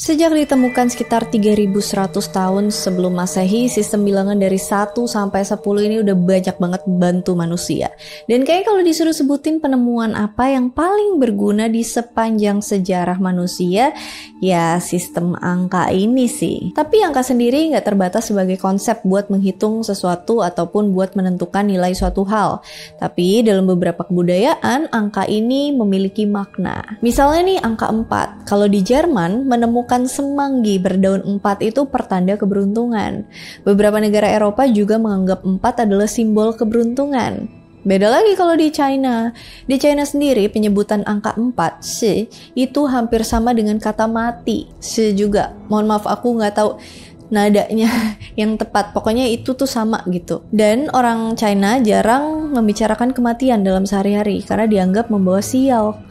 Sejak ditemukan sekitar 3100 tahun sebelum Masehi, sistem bilangan dari 1 sampai 10 ini udah banyak banget bantu manusia. Dan kayak kalau disuruh sebutin penemuan apa yang paling berguna di sepanjang sejarah manusia, ya sistem angka ini sih. Tapi angka sendiri nggak terbatas sebagai konsep buat menghitung sesuatu ataupun buat menentukan nilai suatu hal. Tapi dalam beberapa kebudayaan, angka ini memiliki makna. Misalnya nih angka 4. Kalau di Jerman, menemukan semanggi berdaun 4 itu pertanda keberuntungan. Beberapa negara Eropa juga menganggap 4 adalah simbol keberuntungan. Beda lagi kalau di China. Di China sendiri penyebutan angka 4, shi, itu hampir sama dengan kata mati. Shi juga. Mohon maaf aku nggak tahu nadanya yang tepat. Pokoknya itu tuh sama gitu. Dan orang China jarang membicarakan kematian dalam sehari-hari karena dianggap membawa sial.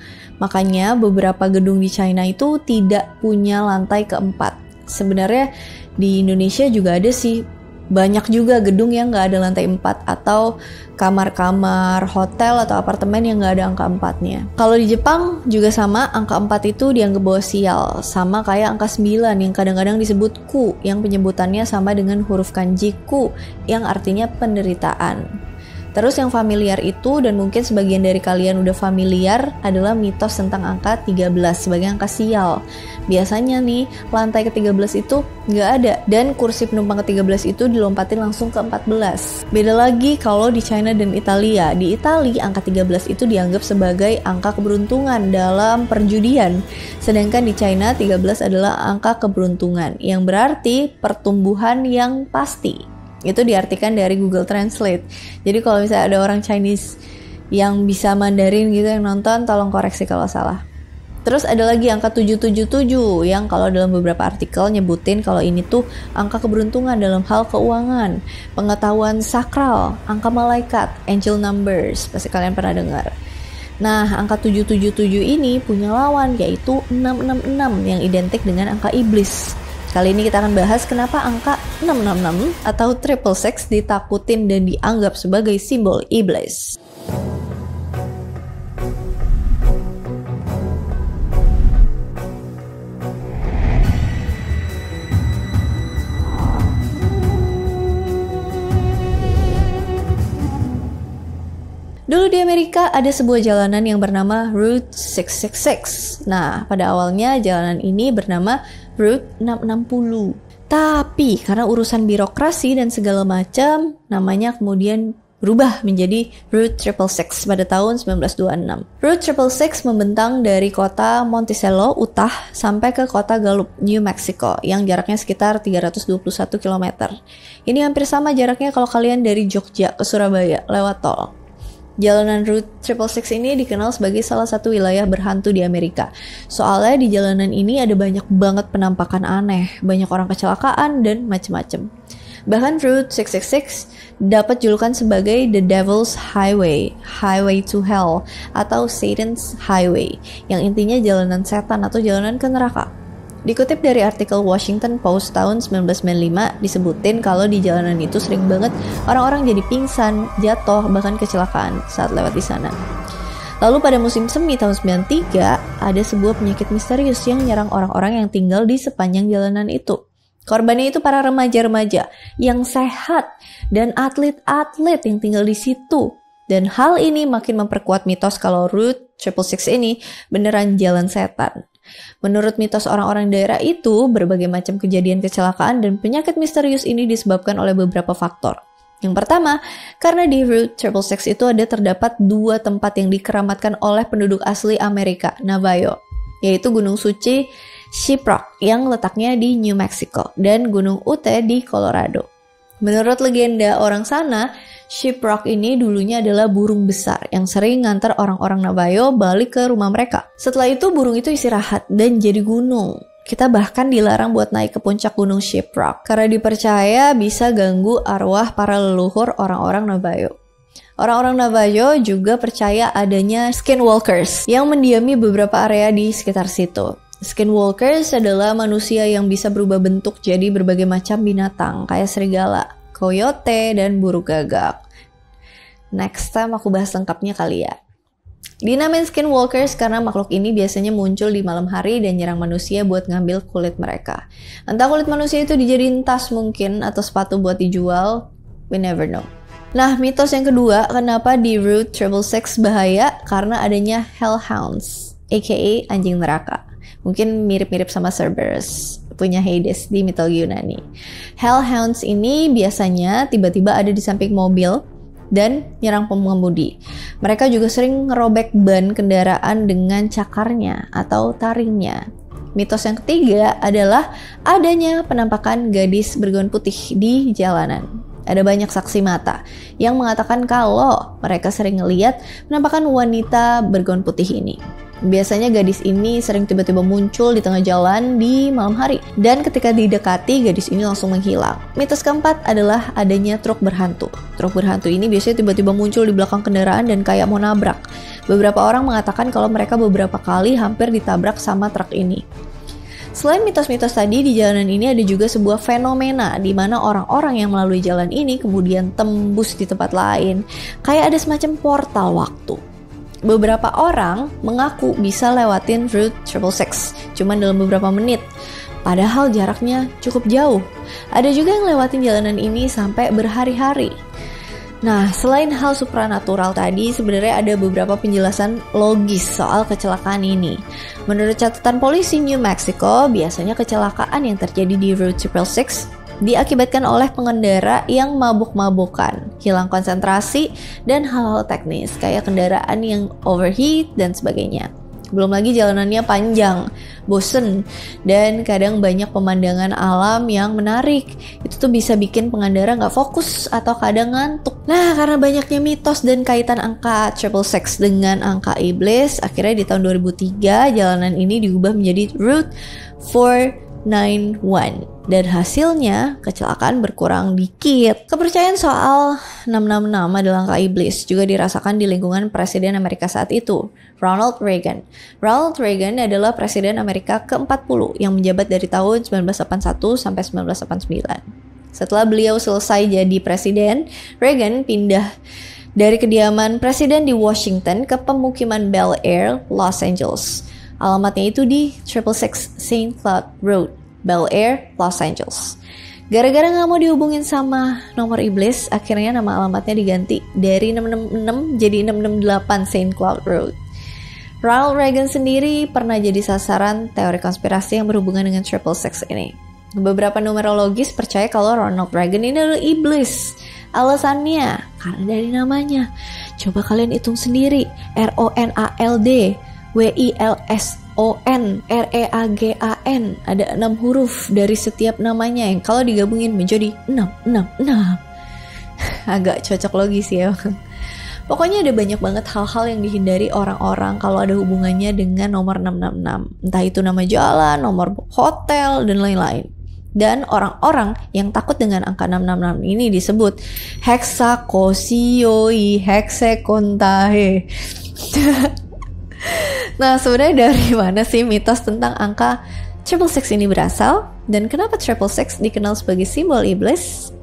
Makanya beberapa gedung di China itu tidak punya lantai keempat. Sebenarnya di Indonesia juga ada sih, banyak juga gedung yang nggak ada lantai 4 atau kamar-kamar hotel atau apartemen yang nggak ada angka 4-nya. Kalau di Jepang juga sama, angka 4 itu dianggap bawa sial, sama kayak angka 9 yang kadang-kadang disebut ku, yang penyebutannya sama dengan huruf kanji ku yang artinya penderitaan. Terus yang familiar itu, dan mungkin sebagian dari kalian udah familiar, adalah mitos tentang angka 13 sebagai angka sial. Biasanya nih, lantai ke-13 itu nggak ada, dan kursi penumpang ke-13 itu dilompatin langsung ke 14. Beda lagi kalau di China dan Italia. Di Italia, angka 13 itu dianggap sebagai angka keberuntungan dalam perjudian. Sedangkan di China, 13 adalah angka keberuntungan, yang berarti pertumbuhan yang pasti. Itu diartikan dari Google Translate. Jadi kalau misalnya ada orang Chinese yang bisa Mandarin gitu yang nonton, tolong koreksi kalau salah. Terus ada lagi angka 777 yang kalau dalam beberapa artikel nyebutin kalau ini tuh angka keberuntungan dalam hal keuangan, pengetahuan sakral, angka malaikat, angel numbers, pasti kalian pernah dengar. Nah, angka 777 ini punya lawan yaitu 666 yang identik dengan angka iblis. Kali ini kita akan bahas kenapa angka 666 atau triple six ditakutin dan dianggap sebagai simbol iblis. Dulu di Amerika ada sebuah jalanan yang bernama Route 666. Nah, pada awalnya jalanan ini bernama Route 660. Tapi karena urusan birokrasi dan segala macam, namanya kemudian berubah menjadi Route 666 pada tahun 1926. Route 666 membentang dari kota Monticello, Utah, sampai ke kota Gallup, New Mexico, yang jaraknya sekitar 321 km. Ini hampir sama jaraknya kalau kalian dari Jogja ke Surabaya lewat tol. Jalanan Route 666 ini dikenal sebagai salah satu wilayah berhantu di Amerika. Soalnya di jalanan ini ada banyak banget penampakan aneh, banyak orang kecelakaan dan macem-macem. Bahkan Route 666 dapat julukan sebagai The Devil's Highway, Highway to Hell, atau Satan's Highway, yang intinya jalanan setan atau jalanan ke neraka. Dikutip dari artikel Washington Post tahun 1995, disebutin kalau di jalanan itu sering banget orang-orang jadi pingsan, jatuh, bahkan kecelakaan saat lewat di sana. Lalu pada musim semi tahun 93, ada sebuah penyakit misterius yang menyerang orang-orang yang tinggal di sepanjang jalanan itu. Korbannya itu para remaja-remaja yang sehat dan atlet-atlet yang tinggal di situ. Dan hal ini makin memperkuat mitos kalau Route 666 ini beneran jalan setan. Menurut mitos orang-orang daerah itu, berbagai macam kejadian kecelakaan dan penyakit misterius ini disebabkan oleh beberapa faktor. Yang pertama, karena di Route 666 itu ada terdapat 2 tempat yang dikeramatkan oleh penduduk asli Amerika, Navajo, yaitu Gunung Suci Shiprock yang letaknya di New Mexico dan Gunung Ute di Colorado. Menurut legenda orang sana, Shiprock ini dulunya adalah burung besar yang sering ngantar orang-orang Navajo balik ke rumah mereka. Setelah itu burung itu istirahat dan jadi gunung. Kita bahkan dilarang buat naik ke puncak gunung Shiprock karena dipercaya bisa ganggu arwah para leluhur orang-orang Navajo. Orang-orang Navajo juga percaya adanya skinwalkers yang mendiami beberapa area di sekitar situ. Skinwalkers adalah manusia yang bisa berubah bentuk jadi berbagai macam binatang kayak serigala, coyote, dan burung gagak. Next time aku bahas lengkapnya kali ya. Dinamain skinwalkers karena makhluk ini biasanya muncul di malam hari dan nyerang manusia buat ngambil kulit mereka. Entah kulit manusia itu dijadiin tas mungkin atau sepatu buat dijual, we never know. Nah, mitos yang kedua, kenapa di Route 666 bahaya? Karena adanya hellhounds, aka anjing neraka. Mungkin mirip-mirip sama Cerberus, punya Hades di mitologi Yunani. Hellhounds ini biasanya tiba-tiba ada di samping mobil dan nyerang pengemudi. Mereka juga sering ngerobek ban kendaraan dengan cakarnya atau taringnya. Mitos yang ketiga adalah adanya penampakan gadis bergaun putih di jalanan. Ada banyak saksi mata yang mengatakan kalau mereka sering ngeliat penampakan wanita bergaun putih ini. Biasanya gadis ini sering tiba-tiba muncul di tengah jalan di malam hari. Dan ketika didekati, gadis ini langsung menghilang. Mitos keempat adalah adanya truk berhantu. Truk berhantu ini biasanya tiba-tiba muncul di belakang kendaraan dan kayak mau nabrak. Beberapa orang mengatakan kalau mereka beberapa kali hampir ditabrak sama truk ini. Selain mitos-mitos tadi, di jalanan ini ada juga sebuah fenomena di mana orang-orang yang melalui jalan ini kemudian tembus di tempat lain. Kayak ada semacam portal waktu. Beberapa orang mengaku bisa lewatin Route 666 cuman dalam beberapa menit, padahal jaraknya cukup jauh. Ada juga yang lewatin jalanan ini sampai berhari-hari. Nah, selain hal supranatural tadi, sebenarnya ada beberapa penjelasan logis soal kecelakaan ini. Menurut catatan polisi New Mexico, biasanya kecelakaan yang terjadi di Route 666 diakibatkan oleh pengendara yang mabuk-mabukan, hilang konsentrasi, dan hal-hal teknis kayak kendaraan yang overheat dan sebagainya. Belum lagi jalanannya panjang, bosen, dan kadang banyak pemandangan alam yang menarik. Itu tuh bisa bikin pengendara nggak fokus atau kadang ngantuk. Nah, karena banyaknya mitos dan kaitan angka 666 dengan angka iblis, akhirnya di tahun 2003 jalanan ini diubah menjadi Route 491. Dan hasilnya kecelakaan berkurang dikit. Kepercayaan soal 666 adalah angka iblis juga dirasakan di lingkungan Presiden Amerika saat itu, Ronald Reagan. Ronald Reagan adalah Presiden Amerika ke-40 yang menjabat dari tahun 1981 sampai 1989. Setelah beliau selesai jadi presiden, Reagan pindah dari kediaman presiden di Washington ke pemukiman Bel Air, Los Angeles. Alamatnya itu di 666 St. Cloud Road, Bel Air, Los Angeles. Gara-gara gak mau dihubungin sama nomor iblis, akhirnya nama alamatnya diganti dari 666 jadi 668 St. Cloud Road. Ronald Reagan sendiri pernah jadi sasaran teori konspirasi yang berhubungan dengan 666 ini. Beberapa numerologis percaya kalau Ronald Reagan ini adalah iblis. Alasannya karena dari namanya. Coba kalian hitung sendiri, RONALD WILSON REAGAN, ada 6 huruf dari setiap namanya yang kalau digabungin menjadi 666. Agak cocok logis ya. Pokoknya ada banyak banget hal-hal yang dihindari orang-orang kalau ada hubungannya dengan nomor 666. Entah itu nama jalan, nomor hotel, dan lain-lain. Dan orang-orang yang takut dengan angka 666 ini disebut hexakosioi hexekontahe. Nah, sebenarnya dari mana sih mitos tentang angka 666 ini berasal? Dan kenapa 666 dikenal sebagai simbol iblis?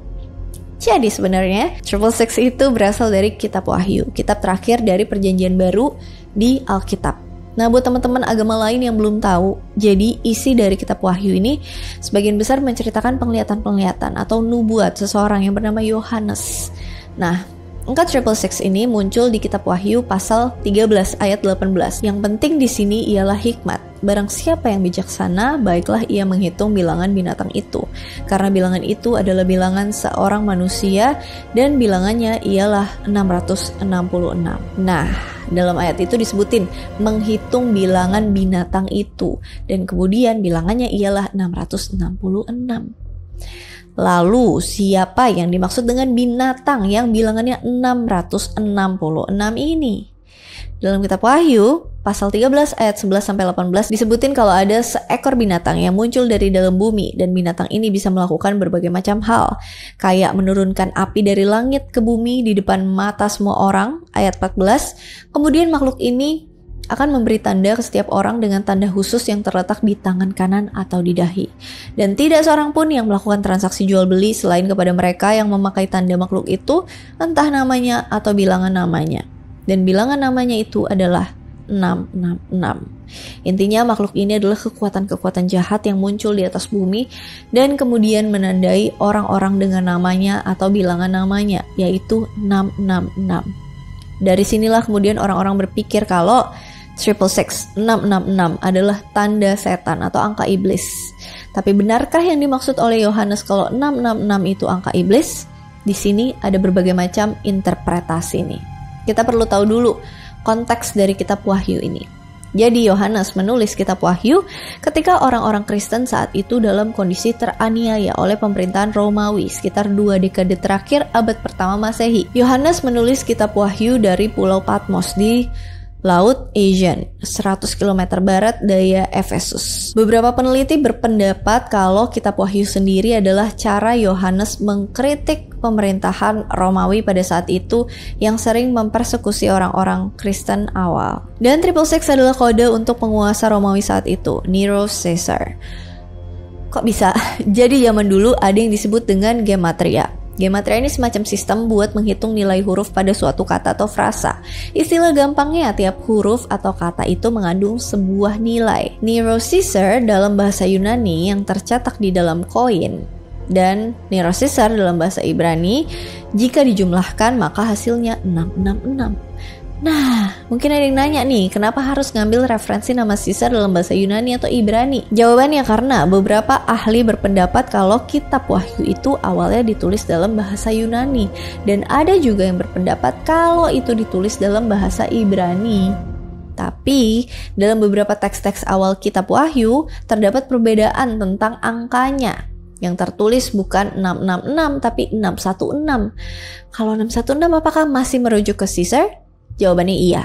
Jadi sebenarnya 666 itu berasal dari Kitab Wahyu, kitab terakhir dari Perjanjian Baru di Alkitab. Nah, buat teman-teman agama lain yang belum tahu, jadi isi dari Kitab Wahyu ini sebagian besar menceritakan penglihatan-penglihatan atau nubuat seseorang yang bernama Yohanes. Nah, angka 666 ini muncul di Kitab Wahyu pasal 13 ayat 18. Yang penting di sini ialah hikmat. Barang siapa yang bijaksana, baiklah ia menghitung bilangan binatang itu. Karena bilangan itu adalah bilangan seorang manusia dan bilangannya ialah 666. Nah, dalam ayat itu disebutin menghitung bilangan binatang itu. Dan kemudian bilangannya ialah 666. Lalu siapa yang dimaksud dengan binatang yang bilangannya 666 ini? Dalam Kitab Wahyu, pasal 13 ayat 11-18 disebutin kalau ada seekor binatang yang muncul dari dalam bumi dan binatang ini bisa melakukan berbagai macam hal, kayak menurunkan api dari langit ke bumi di depan mata semua orang, ayat 14. Kemudian makhluk ini akan memberi tanda ke setiap orang dengan tanda khusus yang terletak di tangan kanan atau di dahi. Dan tidak seorang pun yang melakukan transaksi jual beli selain kepada mereka yang memakai tanda makhluk itu, entah namanya atau bilangan namanya. Dan bilangan namanya itu adalah 666. Intinya makhluk ini adalah kekuatan-kekuatan jahat yang muncul di atas bumi dan kemudian menandai orang-orang dengan namanya atau bilangan namanya, yaitu 666. Dari sinilah kemudian orang-orang berpikir kalau 666 adalah tanda setan atau angka iblis. Tapi benarkah yang dimaksud oleh Yohanes kalau 666 itu angka iblis? Di sini ada berbagai macam interpretasi nih. Kita perlu tahu dulu konteks dari kitab Wahyu ini. Jadi Yohanes menulis kitab Wahyu ketika orang-orang Kristen saat itu dalam kondisi teraniaya oleh pemerintahan Romawi sekitar 2 dekade terakhir abad pertama Masehi. Yohanes menulis kitab Wahyu dari Pulau Patmos di Laut Aegean, 100 km barat daya Efesus. Beberapa peneliti berpendapat kalau kitab Wahyu sendiri adalah cara Yohanes mengkritik pemerintahan Romawi pada saat itu yang sering mempersekusi orang-orang Kristen awal. Dan 666 adalah kode untuk penguasa Romawi saat itu, Nero Caesar. Kok bisa? Jadi zaman dulu ada yang disebut dengan gematria. Gematria ini semacam sistem buat menghitung nilai huruf pada suatu kata atau frasa. Istilah gampangnya, tiap huruf atau kata itu mengandung sebuah nilai. Nero Caesar dalam bahasa Yunani yang tercetak di dalam koin dan Nero Caesar dalam bahasa Ibrani, jika dijumlahkan maka hasilnya 666. Nah, mungkin ada yang nanya nih, kenapa harus ngambil referensi nama Caesar dalam bahasa Yunani atau Ibrani? Jawabannya karena beberapa ahli berpendapat kalau kitab Wahyu itu awalnya ditulis dalam bahasa Yunani. Dan ada juga yang berpendapat kalau itu ditulis dalam bahasa Ibrani. Tapi, dalam beberapa teks-teks awal kitab Wahyu, terdapat perbedaan tentang angkanya. Yang tertulis bukan 666 tapi 616. Kalau 616 apakah masih merujuk ke Caesar? Jawabannya iya,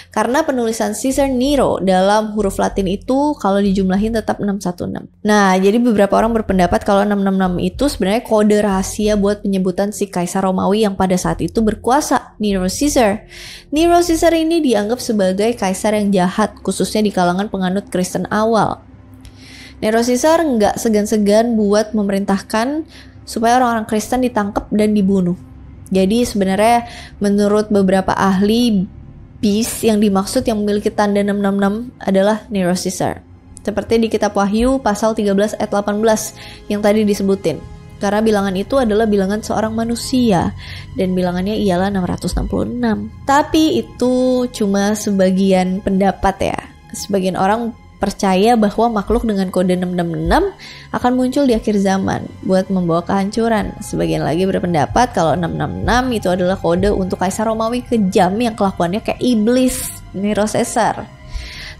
karena penulisan Caesar Nero dalam huruf Latin itu kalau dijumlahin tetap 616. Nah, jadi beberapa orang berpendapat kalau 666 itu sebenarnya kode rahasia buat penyebutan si Kaisar Romawi yang pada saat itu berkuasa, Nero Caesar. Nero Caesar ini dianggap sebagai kaisar yang jahat, khususnya di kalangan penganut Kristen awal. Nero Caesar nggak segan-segan buat memerintahkan supaya orang-orang Kristen ditangkap dan dibunuh. Jadi sebenarnya menurut beberapa ahli, beast yang dimaksud yang memiliki tanda 666 adalah Nero Caesar. Seperti di kitab Wahyu pasal 13 ayat 18 yang tadi disebutin. Karena bilangan itu adalah bilangan seorang manusia dan bilangannya ialah 666. Tapi itu cuma sebagian pendapat ya. Sebagian orang percaya bahwa makhluk dengan kode 666 akan muncul di akhir zaman buat membawa kehancuran. Sebagian lagi berpendapat kalau 666 itu adalah kode untuk Kaisar Romawi kejam yang kelakuannya kayak iblis, Nero Caesar.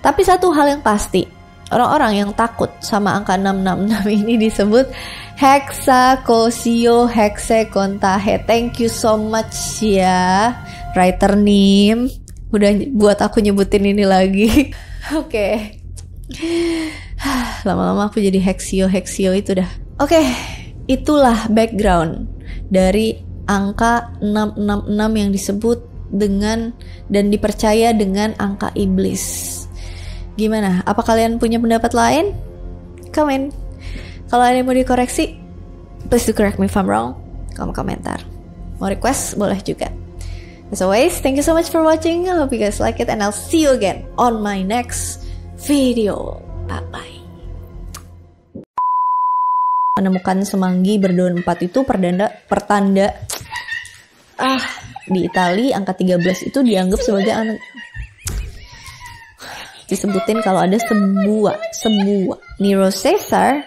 Tapi satu hal yang pasti, orang-orang yang takut sama angka 666 ini disebut Hexacosio Hexecontahe. Thank you so much ya, writer Nim. Udah buat aku nyebutin ini lagi. Oke. Lama-lama aku jadi Hexio itu dah. Oke, itulah background dari angka 666 yang disebut dengan dan dipercaya dengan angka iblis. Gimana? Apa kalian punya pendapat lain? Komen. Kalau ada yang mau dikoreksi, please do correct me if I'm wrong. Kamu komentar. Mau request boleh juga. As always, thank you so much for watching. I hope you guys like it and I'll see you again on my next video. Bye-bye. Menemukan semanggi berdaun 4 itu pertanda di Italia angka 13 itu dianggap sebagai disebutin kalau ada sebuah Nero Caesar